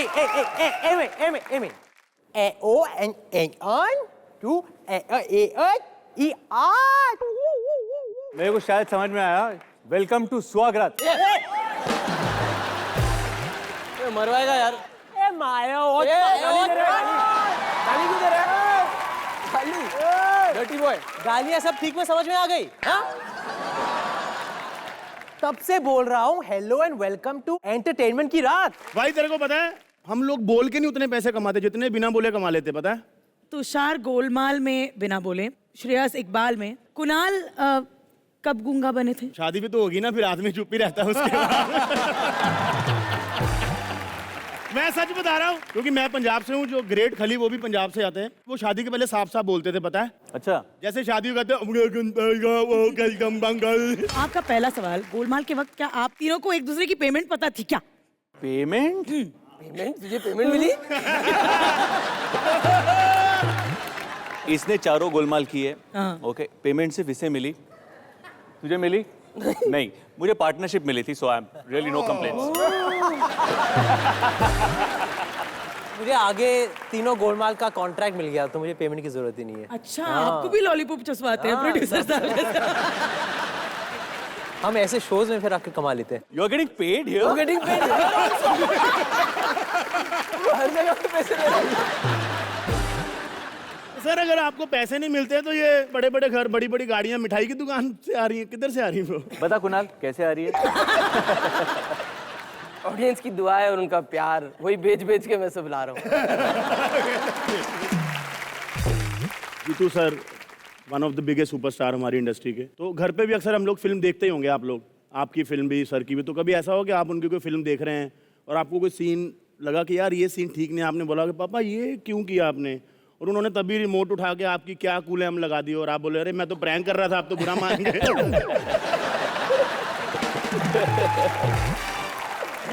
Amy. A-O-N-N-on to A-A-E-R. मेरे को शायद समझ में आया। वेलकम टू स्वागत। मरवाएगा यार। ए माया और गाली क्यों दे रहा है? गाली। Dirty boy. गालियां सब ठीक में समझ में आ गई? हाँ? तब से बोल रहा हूँ hello and welcome to entertainment की रात। भाई तेरे को पता है हम लोग बोल के नहीं उतने पैसे कमाते जितने बिना बोले कमा लेते, पता है? तुषार गोलमाल में बिना बोले, श्रेयस इकबाल में, कुणाल कब गूंगा बने थे? शादी भी तो होगी ना, फिर आदमी चुप ही रहता है उसके बाद। मैं सच बता रहा हूँ क्योंकि मैं पंजाब से हूँ। जो ग्रेट खली वो भी पंजाब से आते हैं। वो शादी के पहले साफ साफ बोलते थे, पता है? अच्छा, जैसे शादी करते आपका पहला सवाल, गोलमाल के वक्त क्या आप तीनों को एक दूसरे की पेमेंट पता थी क्या? पेमेंट? पेमेंट? तुझे पेमेंट मिली? इसने चारों गोलमाल की है। हाँ। ओके, पेमेंट सिर्फ इसे मिली। तुझे मिली? नहीं, मुझे पार्टनरशिप मिली थी, so I am really no complaints. मुझे आगे तीनों गोलमाल का कॉन्ट्रैक्ट मिल गया तो मुझे पेमेंट की जरूरत ही नहीं है। अच्छा, आपको भी लॉलीपॉप चुसवाते हैं प्रोड्यूसर साहब? हम ऐसे शोज में फिर आके कमा लेते हैं। You are getting paid here? Getting paid. हर जगह पे पैसे ले रहा है। सर अगर आपको पैसे नहीं मिलते तो ये बड़े बड़े घर, बड़ी बड़ी गाड़ियाँ मिठाई की दुकान से आ रही है, किधर से आ रही है वो? बता कुणाल, कैसे आ रही है? ऑडियंस की दुआ है और उनका प्यार, वही बेच बेच के मैं सब ला रहा हूँ। Jeetu sir one of the biggest superstar हमारी इंडस्ट्री के। तो घर पे भी अक्सर हम लोग फिल्म देखते ही होंगे, आप लोग, आपकी फिल्म भी, सर की भी। तो कभी ऐसा हो कि आप उनकी कोई फिल्म देख रहे हैं और आपको कोई सीन लगा कि यार ये सीन ठीक नहीं, आपने बोला कि पापा ये क्यों किया आपने, और उन्होंने तभी रिमोट उठा के आपकी क्या कूले हम लगा दी और आप बोले अरे मैं तो प्रैंक कर रहा था, आप तो बुरा मानेंगे?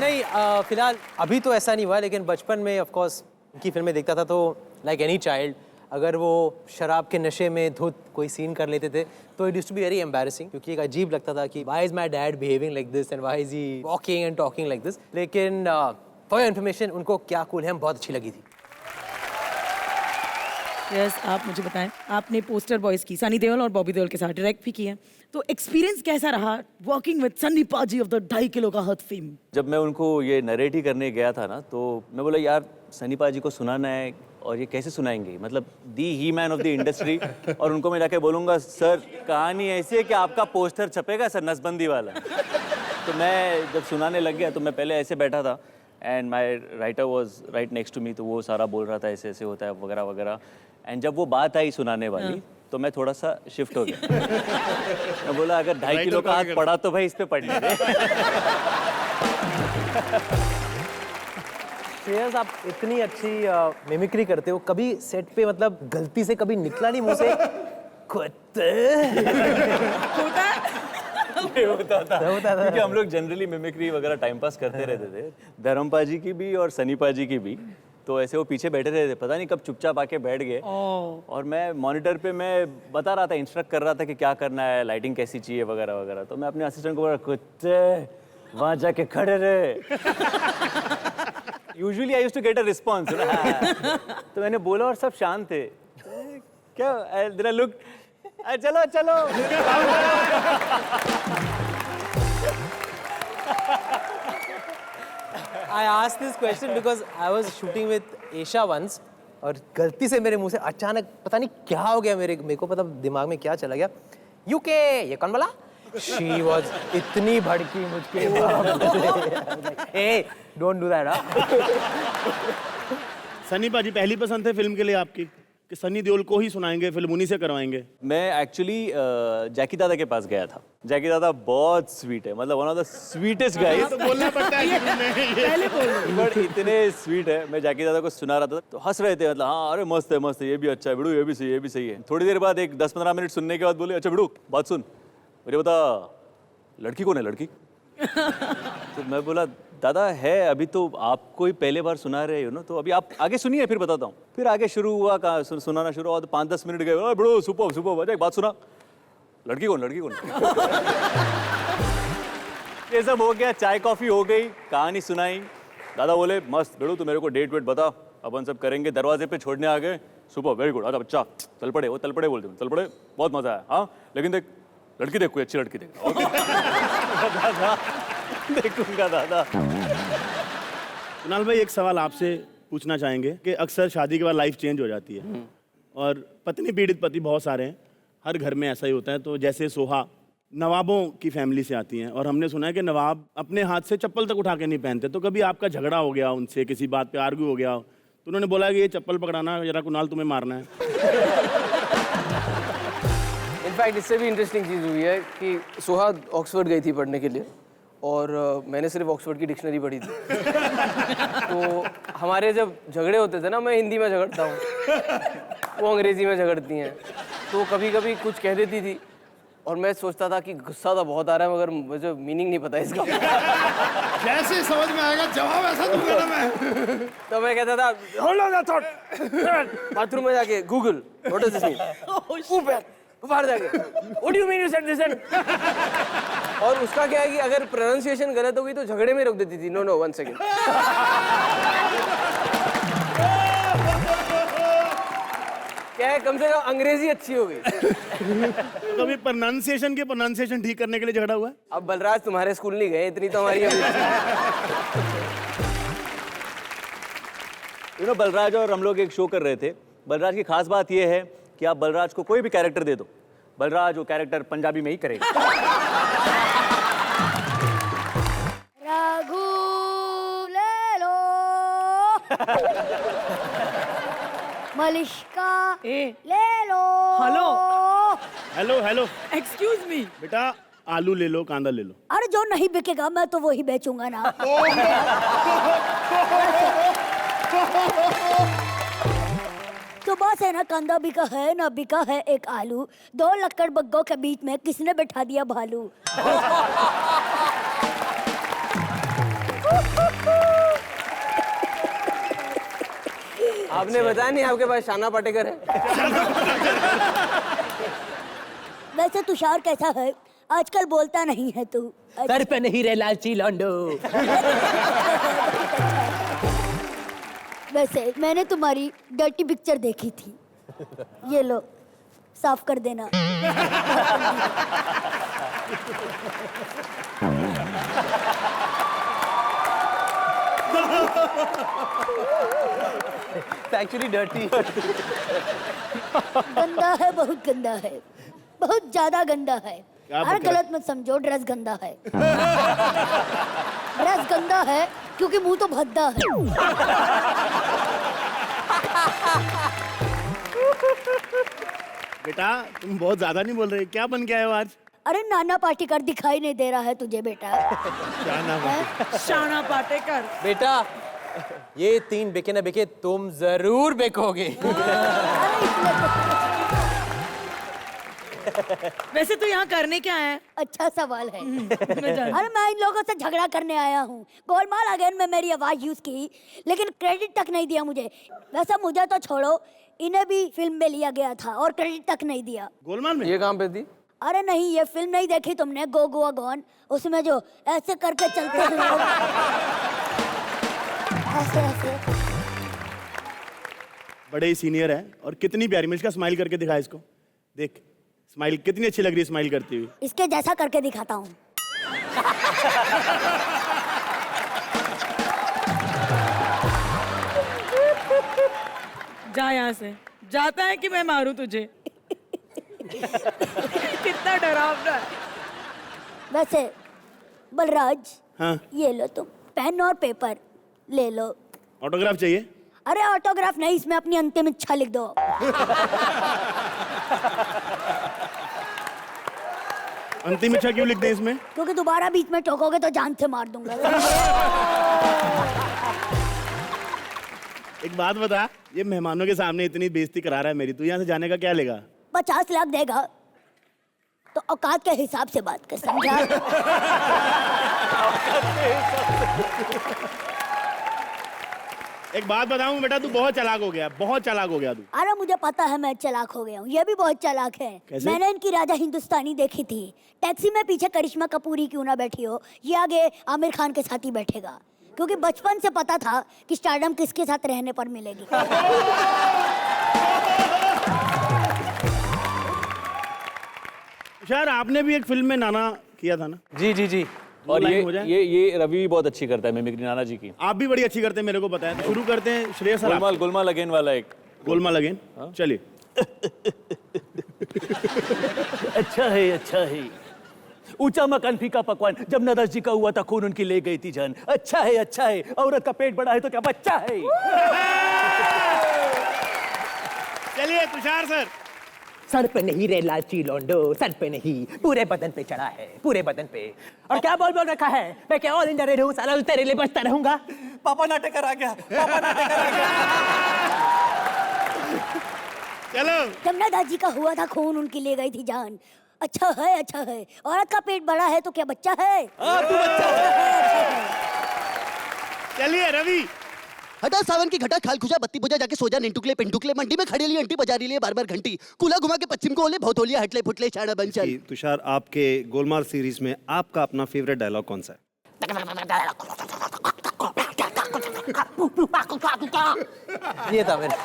नहीं, फिलहाल अभी तो ऐसा नहीं हुआ, लेकिन बचपन में ऑफ कोर्स उनकी फिल्में देखता था। तो लाइक एनी चाइल्ड, अगर वो शराब के नशे में धुत कोई सीन कर लेते थे तो it used to be very embarrassing, क्योंकि एक अजीब लगता था कि why is my dad behaving like this and why is he walking and talking like this. लेकिन फॉर योर इन्फॉर्मेशन, उनको क्या कूल है हम बहुत अच्छी लगी थी। यस, आप मुझे बताएं, आपने पोस्टर बॉयज की, सनी देओल और बॉबी देओल के साथ डायरेक्ट भी किया, तो एक्सपीरियंस कैसा रहा वर्किंग विद सन्नी पाजी ऑफ द 2.5 किलो का हद फेम? जब मैं उनको ये नरेट ही करने गया था ना, तो मैं बोला यार सनी पाजी को सुनाना है और ये कैसे सुनाएंगे, मतलब दी ही मैन ऑफ द इंडस्ट्री। और उनको मैं जाके बोलूँगा सर कहानी ऐसी है कि आपका पोस्टर छपेगा सर, नसबंदी वाला। तो मैं जब सुनाने लग गया तो मैं पहले ऐसे बैठा था and my writer was right next to me, तो वो सारा बोल रहा था ऐसे ऐसे होता है वगैरह वगैरह। एंड जब वो बात आई सुनाने वाली तो मैं थोड़ा सा शिफ्ट हो गया। मैं बोला अगर 2.5 किलो का हाथ पड़ा तो भाई इस पे पड़ने दे। श्रेयस, आप इतनी अच्छी मिमिक्री करते हो, कभी सेट पे मतलब गलती से कभी निकला नहीं मुंह से कुत्ते? होता था क्योंकि हम लोग जनरली मिमिक्री वगैरह टाइम पास करते रहते थे, धर्म पाजी की भी और सनी पाजी की भी। तो ऐसे वो पीछे बैठे रहते, पता नहीं कब चुपचाप आके बैठ गए और मैं मॉनिटर पे मैं बता रहा था, इंस्ट्रक्ट कर रहा था कि क्या करना है, लाइटिंग कैसी चाहिए वगैरह वगैरह। तो मैं अपने असिस्टेंट को बोला कुत्ते वहाँ जाके खड़े रहे। Usually I used to get a response. तो मैंने बोला और सब शांत थे। क्या लुक, चलो चलो। I asked this question because I was shooting with Aisha once, और गलती से मेरे मुंह से अचानक पता नहीं क्या हो गया, मेरे को पता दिमाग में क्या चला गया, यूके ये कौन बोला? She was इतनी भड़की मुझके। Hey, don't do that, huh? Sunny पाजी पहली पसंद थे फिल्म के लिए आपकी कि सनी देओल को ही सुनाएंगे फिल्म, उन्हीं से करवाएंगे? मैं एक्चुअली जैकी दादा के पास गया था। जैकी दादा बहुत स्वीट है, मतलब one of the sweetest guys. तो बोलना पड़ता है बट इतने स्वीट है। मैं जैकी दादा को सुना रहा था तो हंस रहे थे, मतलब हाँ अरे मस्त है ये भी अच्छा है बिड़ू, ये भी सही, ये भी सही है। थोड़ी देर बाद एक 10-15 मिनट सुनने के बाद बोले अच्छा बिड़ू बात सुन, मुझे बता लड़की कौन है लड़की? तो मैं बोला दादा है, अभी तो आपको ही पहले बार सुना रहे हो ना, तो अभी आप आगे सुनिए फिर बताता हूँ। फिर आगे शुरू हुआ, सुनाना शुरू हुआ तो 5-10 मिनट गए, बड़ो सुपर सुपर, एक बात सुना, लड़की कौन लड़की कौन? ये सब हो गया, चाय कॉफी हो गई, कहानी सुनाई, दादा बोले मस्त बेड़ू तू मेरे को डेट वेट बता, अपन सब करेंगे, दरवाजे पे छोड़ने आ गए, सुपर वेरी गुड, आजा बच्चा चल पड़े, वो चल पड़े बोलते हैं, चल पड़े, बहुत मजा आया, हाँ लेकिन देख लड़की देख, कोई अच्छी लड़की देख। ओके दादा देखूंगा दादा। कुणाल भाई, एक सवाल आपसे पूछना चाहेंगे कि अक्सर शादी के बाद लाइफ चेंज हो जाती है और पत्नी पीड़ित पति बहुत सारे हैं, हर घर में ऐसा ही होता है। तो जैसे सोहा नवाबों की फैमिली से आती हैं और हमने सुना है कि नवाब अपने हाथ से चप्पल तक उठा के नहीं पहनते, तो कभी आपका झगड़ा हो गया उनसे, किसी बात पे आर्ग्यू हो गया तो उन्होंने बोला कि ये चप्पल पकड़ाना जरा कुणाल, तुम्हें मारना है? इनफैक्ट इससे भी इंटरेस्टिंग चीज़ हुई है कि सुहा ऑक्सफोर्ड गई थी पढ़ने के लिए और मैंने सिर्फ ऑक्सफोर्ड की डिक्शनरी पढ़ी थी। तो हमारे जब झगड़े होते थे ना, मैं हिंदी में झगड़ता हूँ, वो अंग्रेज़ी में झगड़ती हैं, तो कभी कभी कुछ कह देती थी और मैं सोचता था कि गुस्सा तो बहुत आ रहा है मगर मुझे मीनिंग नहीं पता इसका। जैसे समझ में आएगा जवाब ऐसा दूंगा ना मैं। तो मैं कहता था hold on that thought, bathroom में जाके Google what does this mean, ऊपर बाहर जाके what do you mean you said this. और उसका क्या है कि अगर प्रोनाउंसिएशन गलत हो गई तो झगड़े में रोक देती थी, नो नो 1 सेकंड। क्या है, कम से कम अंग्रेजी अच्छी हो गई। तो कभी प्रोनाउंसिएशन ठीक करने के लिए झगड़ा हुआ है? अब बलराज तुम्हारे स्कूल नहीं गए, इतनी तो हमारी अभी। बलराज और हम लोग एक शो कर रहे थे। बलराज की खास बात यह है कि आप बलराज को कोई भी कैरेक्टर दे दो, बलराज वो कैरेक्टर पंजाबी में ही करेगा। रघु ले लो मलिश्का ले लो। Hello hello hello, excuse me, बेटा आलू ले लो, कांदा ले लो। अरे जो नहीं बिकेगा मैं तो वही बेचूंगा ना। तो बस है ना, कांदा बिका है ना बिका है एक आलू, 2 लक्कड़ बग्गों के बीच में किसने बैठा दिया भालू। आपने बताया नहीं आपके पास शाना पाटेकर है। वैसे तुषार कैसा है आजकल, बोलता नहीं है तू। सर पे नहीं रे लालची लौंडो। वैसे मैंने तुम्हारी डर्टी पिक्चर देखी थी, ये लो साफ कर देना। Actually dirty. गंदा है, बहुत गंदा है, बहुत ज्यादा गंदा है। क्या अरे बकरा? गलत मत समझो, ड्रेस गंदा है। ड्रेस गंदा है क्योंकि मुंह तो भद्दा है। बेटा तुम बहुत ज्यादा नहीं बोल रहे, क्या बन के आए हो आज? अरे नाना पाटेकर दिखाई नहीं दे रहा है तुझे बेटा? क्या नाम है? शाना पाटेकर। बेटा ये 3 बिके ना बिके, तुम जरूर बिकोगे। अरे इसमें तो- वैसे तो यहाँ करने क्या आया है? अच्छा सवाल है। मैं जानती अरे मैं इन लोगों से झगड़ा करने आया हूँ। गोलमाल अगेन में मेरी आवाज यूज की, लेकिन क्रेडिट तक नहीं दिया मुझे। वैसे मुझे तो छोड़ो, इन्हें भी फिल्म में लिया गया था और क्रेडिट तक नहीं दिया। गोलमाल में? ये कहाँ पे थी? अरे नहीं, ये फिल्म नहीं देखी तुमने, गो गोवा गॉन? उसमें जो ऐसे करके चलते हैं लोग, ऐसे ऐसे। बड़े ही सीनियर है और कितनी प्यारी। मैं इसका स्माइल करके दिखा इसको, देख स्माइल कितनी अच्छी लग रही है स्माइल करती हुई। इसके जैसा करके दिखाता हूँ। जा यहाँ से। जाता है कि मैं मारूं तुझे? कितना डरावना है। वैसे बलराज, हाँ, ये लो तुम पेन और पेपर ले लो। ऑटोग्राफ चाहिए? अरे ऑटोग्राफ नहीं, इसमें अपनी अंतिम इच्छा लिख दो। अंतिम इच्छा क्यों लिख दें इसमें? क्योंकि दोबारा बीच में टोकोगे तो जान से मार दूंगा। एक बात बता, ये मेहमानों के सामने इतनी बेइज्जती करा रहा है मेरी, तू यहाँ से जाने का क्या लेगा? 50 लाख देगा तो औकात के हिसाब से बात कर, समझा? एक बात बताऊं बेटा, तू बहुत चालाक हो गया, बहुत चालाक हो गया तू। अरे मुझे पता है मैं चालाक हो गया हूँ, ये भी बहुत चालाक है। कैसे? मैंने इनकी राजा हिंदुस्तानी देखी थी। टैक्सी में पीछे करिश्मा कपूरी क्यों ना बैठी हो, ये आगे आमिर खान के साथ ही बैठेगा। क्योंकि बचपन से पता था कि स्टारडम किसके साथ रहने पर मिलेगी। तुषार आपने भी एक फिल्म में नाना किया था ना? जी जी जी। और लाइन हो जाए? ये रवि भी बहुत अच्छी करता है मिमिक्री नाना जी की। आप भी बड़ी अच्छी करते हैं, मेरे को पता है। तो शुरू करते हैं श्रेयस सर। गोलमाल गोलमाल अगेन वाला एक। गोलमाल अगेन, चलिए। अच्छा है ऊंचा मकान फीका पकवान, जब नदस जी का हुआ था खून उनकी ले गई थी जान। अच्छा है औरत का पेट बड़ा है तो क्या बच्चा है। चलिए तुषार सर। सर पे नहीं रे लालची लोंडो, सर पे नहीं, पूरे बदन पे चढ़ा है, पूरे बदन पे। और क्या बोल रखा है, मैं क्या ऑल इंडिया रेड हूँ, साला तेरे लिए बचता रहूंगा। पापा नाटक आ गया, पापा नाटक आ गया। चलो। जब दादाजी का हुआ था खून उनकी ले गई थी जान। अच्छा है औरत का पेट बड़ा है तो क्या बच्चा है। तू बच्चा है। चलिए रवि। हटा सावन की घटा, खाल खुजा, बत्ती बुझा, जाके सोजा, निंटुकले पेंटुकले, मंडी में खड़ी ली अंटी बजा रही है बार घंटी, कूला घुमा के पश्चिम को ओले, बहुत होलिया, हटले फुटले, छाड़ा बंचल। कि तुषार आपके गोलमाल सीरीज में आपका अपना फेवरेट डायलॉग कौन सा है? ये था मेरा।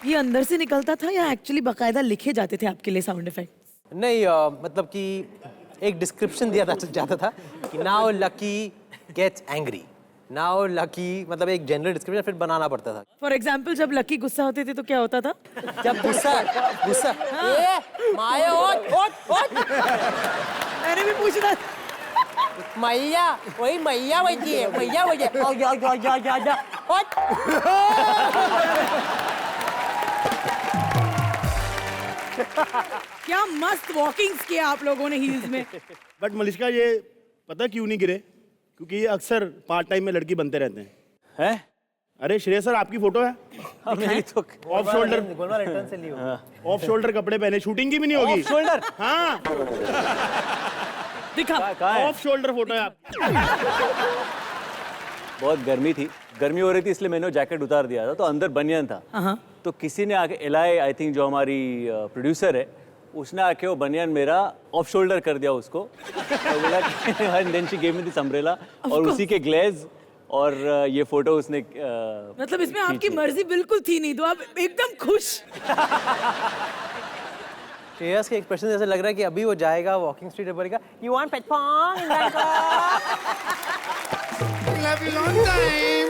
ये अंदर से निकलता था या एक्चुअली बकायदा लिखे जाते थे आपके लिए साउंड इफेक्ट? नहीं मतलब कि एक डिस्क्रिप्शन दिया जाता था कि now Lucky gets angry, now Lucky, मतलब एक जनरल डिस्क्रिप्शन फिर बनाना पड़ता था। फॉर एग्जाम्पल जब लकी गुस्सा होते थे तो क्या होता था? जब गुस्सा ए माया ओट मैंने भी पूछना। मैया वही मैया बजी है, मैया बजी जा ओट। क्या मस्त वॉकिंग्स किया आप लोगों ने हील्स में। बट मलिश्का ये पता क्यों नहीं गिरे? क्योंकि ये अक्सर पार्ट टाइम में लड़की बनते रहते हैं। हैं? अरे श्रेयस सर आपकी फोटो है, मेरी तो ऑफ शोल्डर, गोलमाल रिटर्न से लियो। ऑफ शोल्डर कपड़े पहने, शूटिंग की भी नहीं होगी। Off shoulder? हाँ, दिखा। कहाँ है? ऑफ शोल्डर फोटो है आपकी। बहुत गर्मी थी, गर्मी हो रही थी इसलिए मैंने जैकेट उतार दिया था, तो अंदर बनियान था। तो किसी ने आके एलाई, आई थिंक जो हमारी प्रोड्यूसर है, उसने आके वो बनियान मेरा ऑफ शोल्डर कर दिया उसको। तो बोला कि then she give me this umbrella, और उसी के ग्लेज और ये फोटो उसने मतलब इसमें आपकी मर्जी बिल्कुल थी नहीं, तो आप एकदम खुश। श्रेयस के एक्सप्रेशन जैसे लग रहा है कि अभी वो जाएगा वॉकिंग स्ट्रीट पे बोलेगा you want Patpong in Bangkok. Love you long time.